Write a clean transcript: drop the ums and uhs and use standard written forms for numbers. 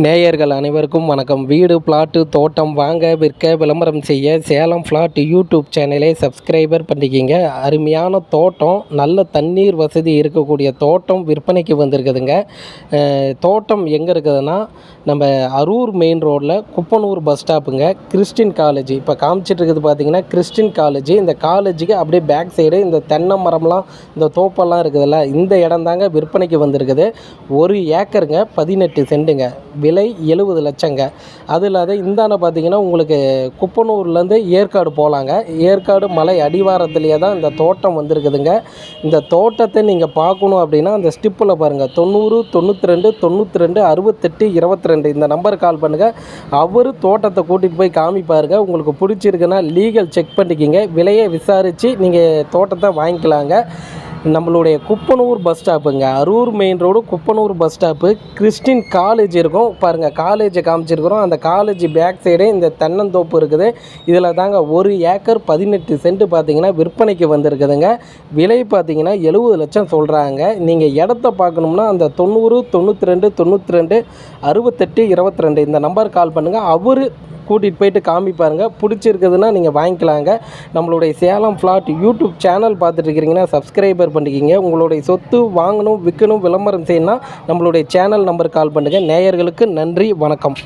நேயர்கள் அனைவருக்கும் வணக்கம். வீடு, பிளாட்டு, தோட்டம் வாங்க, விற்க, விளம்பரம் செய்ய சேலம் ஃப்ளாட் யூடியூப் சேனலை சப்ஸ்கிரைபர் பண்ணிக்கிங்க. அருமையான தோட்டம், நல்ல தண்ணீர் வசதி இருக்கக்கூடிய தோட்டம் விற்பனைக்கு வந்திருக்குதுங்க. தோட்டம் எங்கே இருக்குதுன்னா, நம்ம அரூர் மெயின் ரோட்டில் குப்பனூர் பஸ் ஸ்டாப்புங்க. கிறிஸ்டின் காலேஜ் இப்போ காமிச்சிட்டு இருக்குது பார்த்தீங்கன்னா, கிறிஸ்டின் காலேஜ். இந்த காலேஜுக்கு அப்படியே பேக் சைடு இந்த தென்னை மரம்லாம், இந்த தோப்பெல்லாம் இருக்குதுல்ல, இந்த இடம் தாங்க விற்பனைக்கு வந்திருக்குது. 1 ஏக்கருங்க, 18 சென்ட்டுங்க. விலை 70 லட்சங்க. அது இல்லாத இந்தாண்ட பார்த்தீங்கன்னா, உங்களுக்கு குப்பனூர்லேருந்து ஏற்காடு போகலாங்க. ஏற்காடு மலை அடிவாரத்துலேயே தான் இந்த தோட்டம் வந்திருக்குதுங்க. இந்த தோட்டத்தை நீங்கள் பார்க்கணும் அப்படின்னா, அந்த ஸ்டிப்பில் பாருங்கள், 90 92 92 68 22 இந்த நம்பருக்கு கால் பண்ணுங்கள். அவர் தோட்டத்தை கூட்டிகிட்டு போய் காமிப்பாருங்க. உங்களுக்கு பிடிச்சிருக்குன்னா லீகல் செக் பண்ணிக்கிங்க. விலையை விசாரித்து நீங்கள் தோட்டத்தை வாங்கிக்கலாங்க. நம்மளுடைய குப்பனூர் பஸ் ஸ்டாப்புங்க, Harur main road Kuppanur bus stop. Christian college இருக்கும் பாருங்கள், காலேஜை காமிச்சிருக்கிறோம். அந்த காலேஜ் பேக் சைடே இந்த தென்னந்தோப்பு இருக்குது. இதில் தாங்க 1 ஏக்கர் 18 சென்ட் பார்த்தீங்கன்னா விற்பனைக்கு வந்திருக்குதுங்க. விலை பார்த்தீங்கன்னா 70 லட்சம் சொல்கிறாங்க. நீங்கள் இடத்த பார்க்கணும்னா அந்த 90 92 92 68 22 இந்த நம்பர் கால் பண்ணுங்கள். அவர் கூட்டிகிட்டு போயிட்டு காமிப்பாருங்க. பிடிச்சிருக்குதுன்னா நீங்கள் வாங்கிக்கலாங்க. நம்மளுடைய சேலம் ஃப்ளாட் யூடியூப் சேனல் பார்த்துட்டு இருக்கிறீங்கன்னா சப்ஸ்கிரைபர் பண்ணிக்கிங்க. உங்களுடைய சொத்து வாங்கணும், விற்கணும், விளம்பரம் செய்யணும்னா நம்மளுடைய சேனல் நம்பருக்கு கால் பண்ணுங்கள். நேயர்களுக்கு நன்றி, வணக்கம்.